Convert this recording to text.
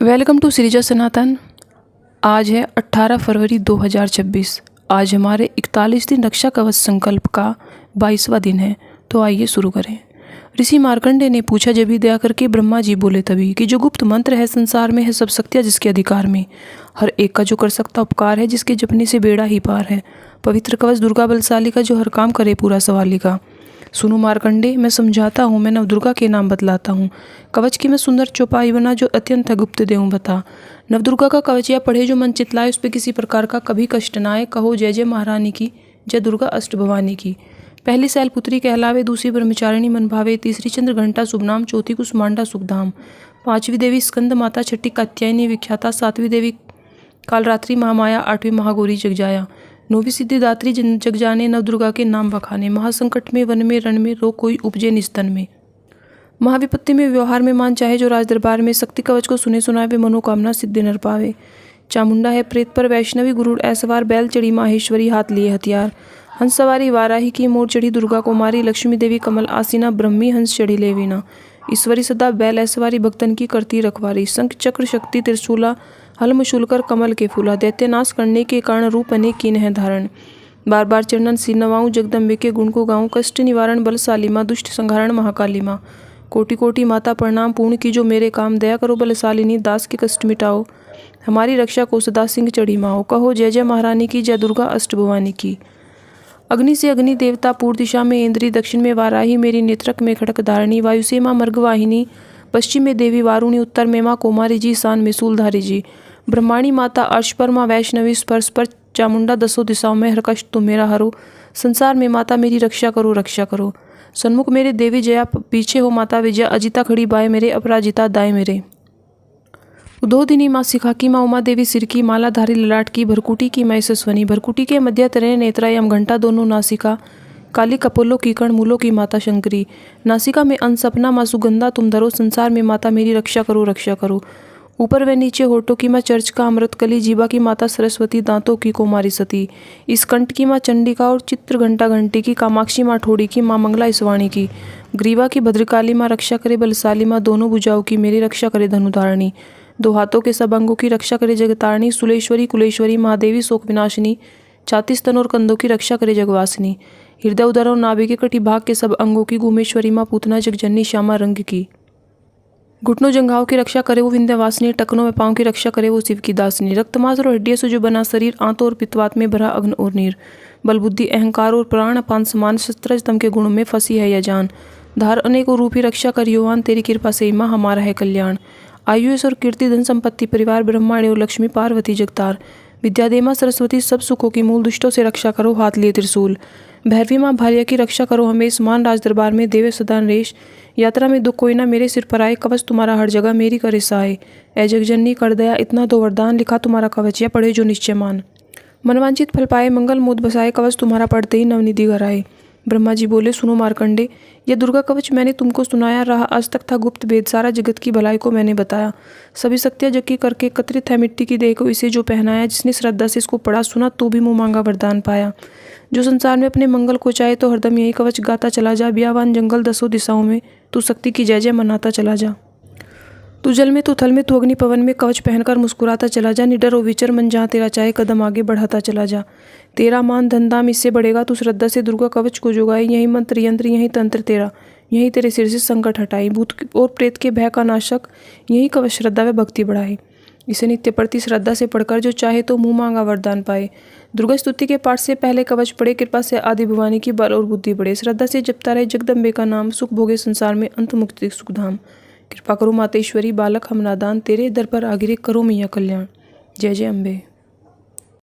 Welcome to सिरिजा सनातन। आज है 18 फरवरी 2026। आज हमारे 41 दिन रक्षा कवच संकल्प का 22वां दिन है। तो आइए शुरू करें। ऋषि मार्कंडे ने पूछा, जब भी दया करके ब्रह्मा जी बोले तभी, कि जो गुप्त मंत्र है संसार में है सब शक्तियाँ जिसके अधिकार में, हर एक का जो कर सकता उपकार है, जिसके जपने से बेड़ा ही पार है। पवित्र कवच दुर्गा बलशाली का, जो हर काम करे पूरा सवाली का। सुनो मार्कंडे, मैं समझाता हूँ, मैं नवदुर्गा के नाम बतलाता हूँ। कवच की मैं सुंदर चौपाई बना, जो अत्यंत गुप्त देऊँ बता। नवदुर्गा का कवच या पढ़े जो मन चितलाए, उस पर किसी प्रकार का कभी कष्ट न आए। कहो जय जय महारानी की, जय दुर्गा अष्ट भवानी की। पहली शैलपुत्री कहलावे, दूसरी ब्रह्मचारिणी मन भावे, तीसरी चंद्र घंटा शुभनाम, चौथी कुसुमांडा सुखधाम। पांचवी देवी स्कंद माता, छठी कात्यायनी विख्याता, सातवीं देवी कालरात्रि महामाया, आठवीं महागौरी जगजाया, नौवीं सिद्धिदात्री जग जाने, नवदुर्गा के नाम बखाने। महासंकट में वन में रण में, रो कोई उपजे निस्तन में। महाविपत्ति में व्यवहार में मान, चाहे जो राज दरबार में, शक्ति कवच को सुने सुनाए वे, मनोकामना सिद्धि नर पावे। चामुंडा है प्रेत पर वैष्णवी, गुरुड़ ऐसवार, बैल चढ़ी माहेश्वरी, हाथ लिए हथियार। हंस सवारी वाराही की, मोर चढ़ी दुर्गा कुमारी, लक्ष्मी देवी कमल आसीना, ब्रह्मी हंस चढ़ी लेवीना। ईश्वरी सदा बैल ऐसवारी, भक्तन की करती रखवारी। शंख चक्र शक्ति त्रिशूला, हल शूलकर कमल के फूला। दैत्य नाश करने के कारण, रूप अनेक कीन है धारण। बार बार चरणन सिर नवाऊं, जगदम्बे के गुण को गाऊं। कष्ट निवारण बलशाली मां, दुष्ट संहारण महाकाली मां। कोटि कोटि माता प्रणाम, पूर्ण की जो मेरे काम। दया करो बलशालिनी, दास के कष्ट मिटाओ। हमारी रक्षा को सदा सिंह चढ़ी माओ। कहो जय जय महारानी की, जय दुर्गा अष्ट भवानी की। अग्नि से अग्नि देवता, पूर्व दिशा में इंद्री, दक्षिण में वाराही, मेरी नेत्रक में खड़क धारिणी। वायु से माँ मर्गवाहिनी, पश्चिम में देवी वारुणी, उत्तर में माँ कुमारी जी, सान में शूलधारी जी। ब्रह्माणी माता अर्श पर, माँ वैष्णवी स्पर्श पर, चामुंडा दसों दिशाओं में, हर कष्ट तुम मेरा हरो। संसार में माता मेरी रक्षा करो रक्षा करो। सन्मुख मेरे देवी जया, पीछे हो माता विजया। अजिता खड़ी बाएं मेरे, अपराजिता दाएं मेरे। उद्योदिनी माँ शिखा की, माँ उमा देवी सिर की, मालाधारी ललाट की, भरकुटी की माँ यशस्वनी। भरकुटी के मध्य तरे नेत्रा, यम घंटा दोनों नासिका। काली कपोलो की कर्ण, मूलों की माता शंकरी। नासिका में अंश अपना, माँ सुगंधा तुम धरो। संसार में माता मेरी रक्षा करो रक्षा करो। ऊपर व नीचे होठों की माँ चर्च का अमृत कली। जीवा की माता सरस्वती, दांतों की कुमारी सती। इस कंठ की माँ चंडिका, और चित्र घंटा घंटी की। कामाक्षी माँ ठोड़ी की, माँ मंगला इसवाणी की। ग्रीवा की भद्रकाली माँ, रक्षा करे बलशाली माँ। दोनों भुजाओं की मेरी रक्षा करे धनुधारिणी। दो हाथों के सब अंगों की रक्षा करे जगतारिणी। सुलेश्वरी कुलेश्वरी महादेवी, शोक विनाशिनी। छातीस तन और कंधों की रक्षा करे जगवासिनी। हृदय उदर और नाभि के कटी भाग के सब अंगों की, गुमेश्वरी माँ पूतना जगजननी, श्यामा रंग की। घुटनों जंघाओं की रक्षा करे वो विंध्यवासिनी। टखनों में पाँव की रक्षा करे वो शिव की दासिनी। रक्तमांस और हड्डियों से जो बना शरीर, आंतों और पित्तवात में भरा अग्न और नीर। बल बुद्धि अहंकार और प्राण अपान समान, शस्त्रज तम के गुणों में फंसी है यह जान। धार अनेकों रूपी रक्षा करियोवान, तेरी कृपा से माँ हमारा है कल्याण। आयुष और कीर्ति धन संपत्ति परिवार, ब्रह्मांड और लक्ष्मी पार्वती जगतार। विद्या दे माँ सरस्वती, सब सुखों की मूल। दुष्टों से रक्षा करो हाथ लिए त्रिशूल। भैरवी माँ भार्या की रक्षा करो हमेश। मान राज दरबार में देवे सदा नरेश। यात्रा में दुख कोई ना मेरे सिर पर आए, कवच तुम्हारा हर जगह मेरी करे सहाय। ऐ जगजननी कर दया इतना दो वरदान, लिखा तुम्हारा कवच या पढ़े जो निश्चय मान। मनवांचित फल पाए, मंगल मोद बसाए, कवच तुम्हारा पढ़ते ही नवनिधि घर आए। ब्रह्मा जी बोले, सुनो मार्कंडे, यह दुर्गा कवच मैंने तुमको सुनाया रहा, आज तक था गुप्त भेद, सारा जगत की भलाई को मैंने बताया। सभी शक्तियाँ जग की करके एकत्रित है मिट्टी की देह को, इसे जो पहनाया, जिसने श्रद्धा से इसको पढ़ा सुना तो भी मुँह मांगा वरदान पाया। जो संसार में अपने मंगल को चाहे, तो हरदम यही कवच गाता चला जा। बियावान जंगल दसों दिशाओं में, तू शक्ति की जय जय मनाता चला जा। तू जल में, तू थल में, तू अग्नि पवन में, कवच पहनकर मुस्कुराता चला जा। निडर और विचर मन जहाँ तेरा चाहे, कदम आगे बढ़ाता चला जा। तेरा मान धन धाम इससे बढ़ेगा, तू श्रद्धा से दुर्गा कवच को जुगाए। यही मंत्र यंत्र यही तंत्र तेरा, यही तेरे सिर से संकट हटाए। भूत और प्रेत के भय का नाशक, यही कवच श्रद्धा व भक्ति बढ़ाए। इसे नित्य प्रति श्रद्धा से पढ़कर जो चाहे तो मुँह मांगा वरदान पाए। दुर्गा स्तुति के पाठ से पहले कवच पढ़े, कृपा से आदि भवानी की बल और बुद्धि बढ़े। श्रद्धा से जपता रहे जगदम्बे का नाम, सुख भोगे संसार में अंत मुक्ति सुखधाम। कृपा करो मातेश्वरी, बालक हम नादान, तेरे दर पर आगिरे करो मैया कल्याण। जय जय अम्बे।